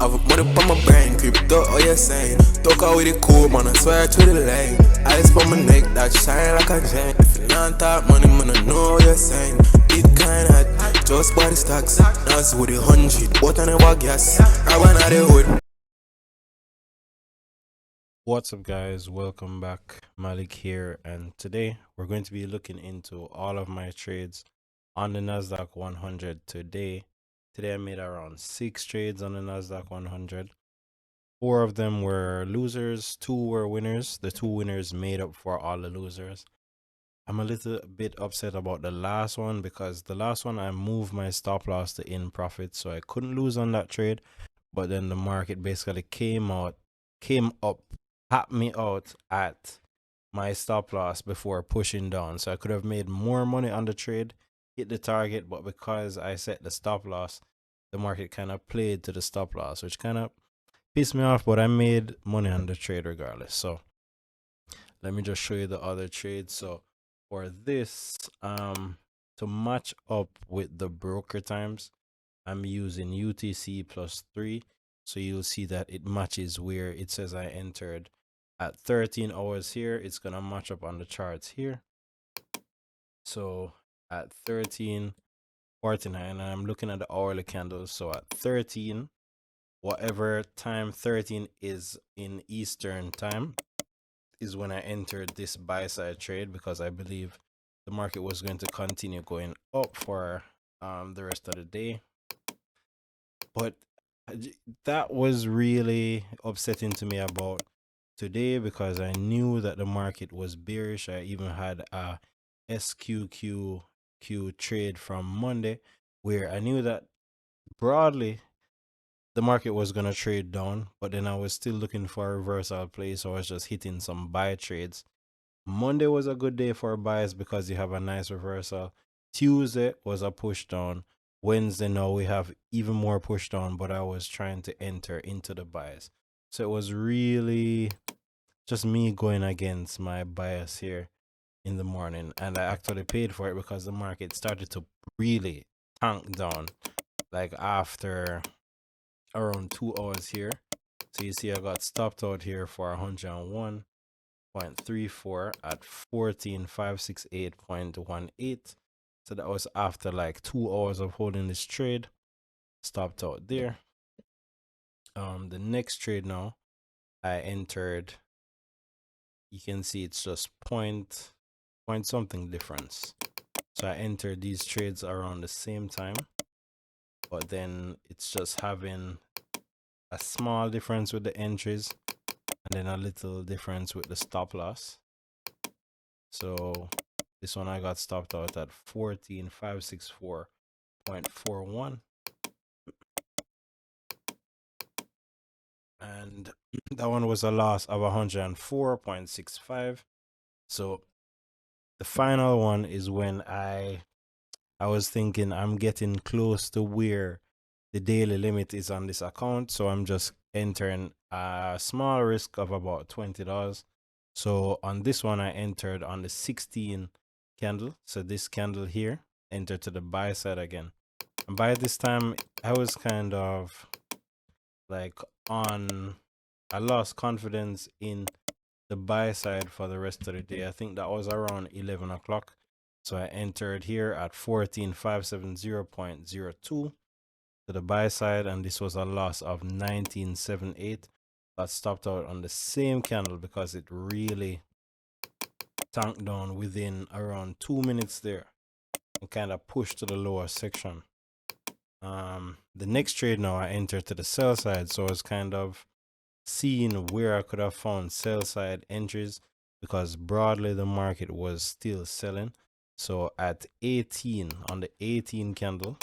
I've money on my brain, crypto, oh yeah, sane. Talk out with the cool, man, I swear to the lane. Ice on my neck, that shine like a chain. If you not talk money, man, I know what you're saying. Bitcoin hot, just body stocks. Nas with the 100, but I never gas. I run out the hood. What's up, guys? Welcome back. Malik here, and today we're going to be looking into all of my trades on the NASDAQ 100 today. Today I made around 6 trades on the NASDAQ 100. 4 of them were losers, 2 were winners. The 2 winners made up for all the losers. I'm a little bit upset about the last one because the last one I moved my stop loss to in profit, so I couldn't lose on that trade. But then the market basically came up, tapped me out at my stop loss before pushing down. So I could have made more money on the trade, hit the target, but because I set the stop loss, the market kind of played to the stop loss, which kind of pissed me off, but I made money on the trade regardless. So let me just show you the other trades. So for this, to match up with the broker times, I'm using UTC +3. So you'll see that it matches where it says I entered at 13 hours here. It's gonna match up on the charts here. So at 13:49, and I'm looking at the hourly candles. So at 13, whatever time 13 is in Eastern time, is when I entered this buy side trade, because I believe the market was going to continue going up for the rest of the day. But that was really upsetting to me about today, because I knew that the market was bearish. I even had a SQQQ trade from Monday where I knew that broadly the market was going to trade down, but then I was still looking for a reversal play, so I was just hitting some buy trades. Monday was a good day for buys because you have a nice reversal. Tuesday was a push down. Wednesday, now we have even more push down, but I was trying to enter into the buys. So it was really just me going against my bias here in the morning. And I actually paid for it because the market started to really tank down, like after around 2 hours here. So you see I got stopped out here for 101.34 at 14,568.18. So that was after like 2 hours of holding this trade. Stopped out there. The next trade now, I entered. You can see it's just point something difference. So I entered these trades around the same time, but then it's just having a small difference with the entries and then a little difference with the stop loss. So this one I got stopped out at 14,564.41. And that one was a loss of 104.65. So the final one is when I was thinking I'm getting close to where the daily limit is on this account, so I'm just entering a small risk of about $20. So on this one I entered on the 16 candle, so this candle here, entered to the buy side again. And by this time I was kind of like I lost confidence in the buy side for the rest of the day. I think that was around 11 o'clock. So I entered here at 14,570.02 to the buy side, and this was a loss of 1978. Got stopped out on the same candle because it really tanked down within around 2 minutes there and kind of pushed to the lower section. The next trade now I entered to the sell side, so I was kind of seeing where I could have found sell side entries because broadly the market was still selling. So at 18, on the 18 candle,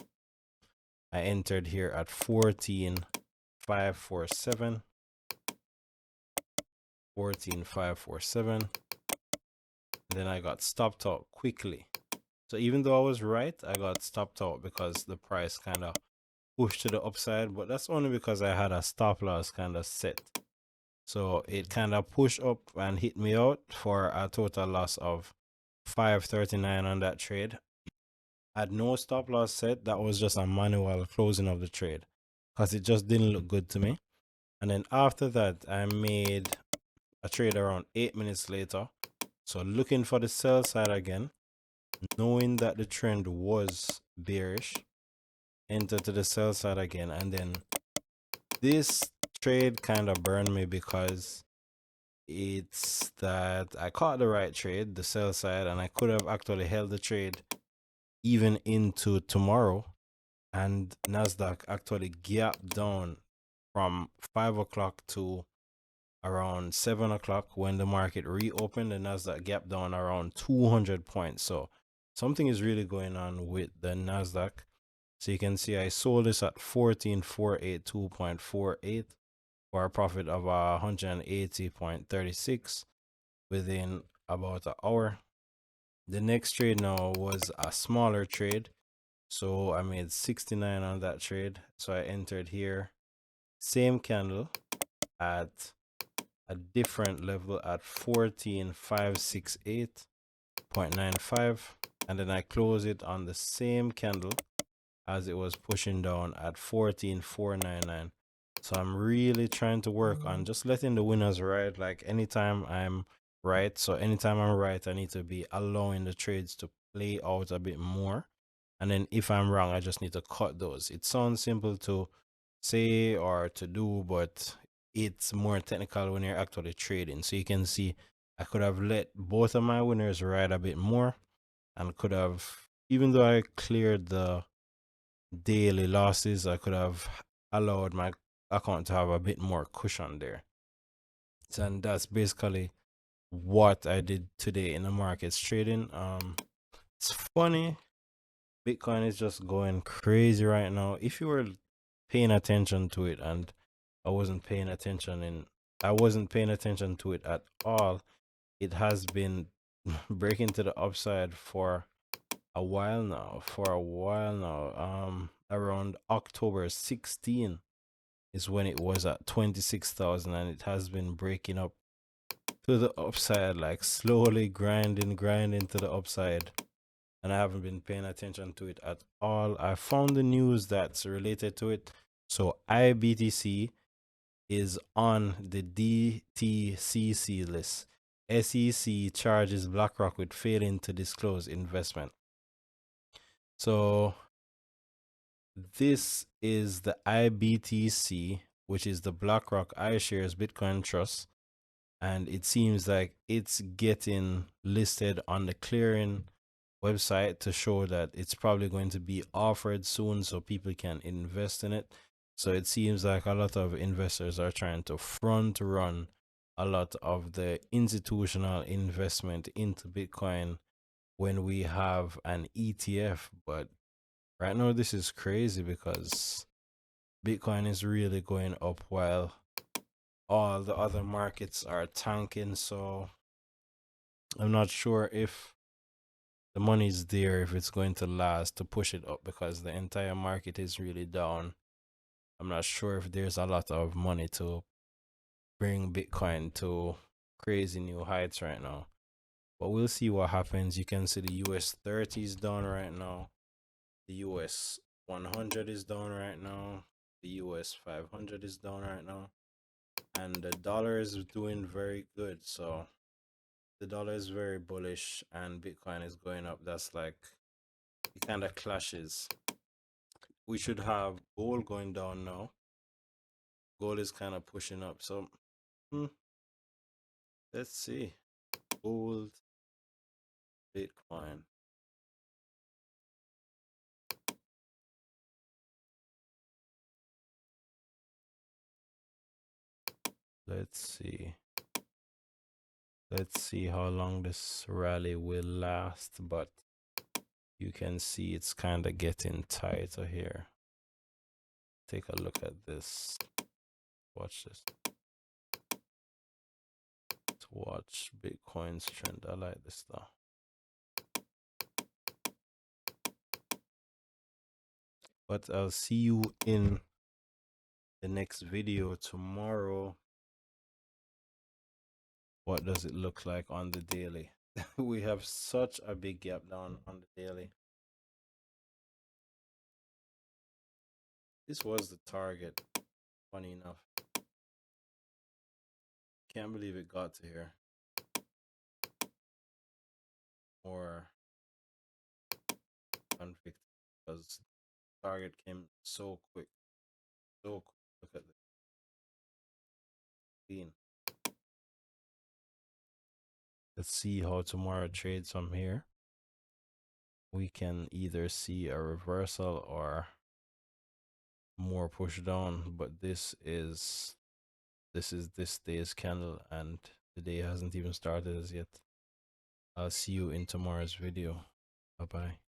I entered here at 14,547. 14,547. Then I got stopped out quickly. So even though I was right, I got stopped out because the price kind of pushed to the upside, but that's only because I had a stop loss kind of set. So it kind of pushed up and hit me out for a total loss of 539 on that trade. I had no stop loss set. That was just a manual closing of the trade. because it just didn't look good to me. And then after that, I made a trade around 8 minutes later. So looking for the sell side again, knowing that the trend was bearish, enter to the sell side again. And then this trade kind of burned me because it's that I caught the right trade, the sell side, and I could have actually held the trade even into tomorrow. And Nasdaq actually gapped down from 5 o'clock to around 7 o'clock. When the market reopened, the Nasdaq gapped down around 200 points. So something is really going on with the Nasdaq. So you can see I sold this at 14482.48 for a profit of 180.36 within about an hour. The next trade now was a smaller trade, so I made 69 on that trade. So I entered here, same candle at a different level at 14568.95, and then I close it on the same candle as it was pushing down at 14499. So I'm really trying to work on just letting the winners ride. Like anytime I'm right, so anytime I'm right, I need to be allowing the trades to play out a bit more. And then if I'm wrong, I just need to cut those. It sounds simple to say or to do, but it's more technical when you're actually trading. So you can see I could have let both of my winners ride a bit more, and could have, even though I cleared the daily losses, I could have allowed my account to have a bit more cushion there. And that's basically what I did today in the markets trading. It's funny, Bitcoin is just going crazy right now. If you were paying attention to it, and I wasn't paying attention to it at all, it has been breaking to the upside for a while now. Around October 16 is when it was at 26,000, and it has been breaking up to the upside, like slowly grinding to the upside. And I haven't been paying attention to it at all. I found the news that's related to it. So Ibtc is on the Dtcc list. SEC charges BlackRock with failing to disclose investment. So this is the Ibtc, which is the BlackRock iShares Bitcoin Trust, and it seems like it's getting listed on the clearing website to show that it's probably going to be offered soon so people can invest in it. So it seems like a lot of investors are trying to front run a lot of the institutional investment into Bitcoin when we have an ETF. But right now this is crazy because Bitcoin is really going up while all the other markets are tanking. So I'm not sure if the money's there, if it's going to last to push it up, because the entire market is really down. I'm not sure if there's a lot of money to bring Bitcoin to crazy new heights right now. But we'll see what happens. You can see the US 30 is down right now. The US 100 is down right now. The US 500 is down right now. And the dollar is doing very good. So the dollar is very bullish and Bitcoin is going up. That's like, it kind of clashes. We should have gold going down now. Gold is kind of pushing up. So let's see. Gold, Bitcoin. Let's see. Let's see how long this rally will last, but you can see it's kind of getting tighter here. Take a look at this. Watch this. Let's watch Bitcoin's trend. I like this stuff. But I'll see you in the next video tomorrow. What does it look like on the daily? We have such a big gap down on the daily. This was the target, funny enough. Can't believe it got to here. More unpredictable because target came so quick. So quick. Look at the clean. Let's see how tomorrow trades from here. We can either see a reversal or more push down, but this is this day's candle and the day hasn't even started as yet. I'll see you in tomorrow's video. Bye bye.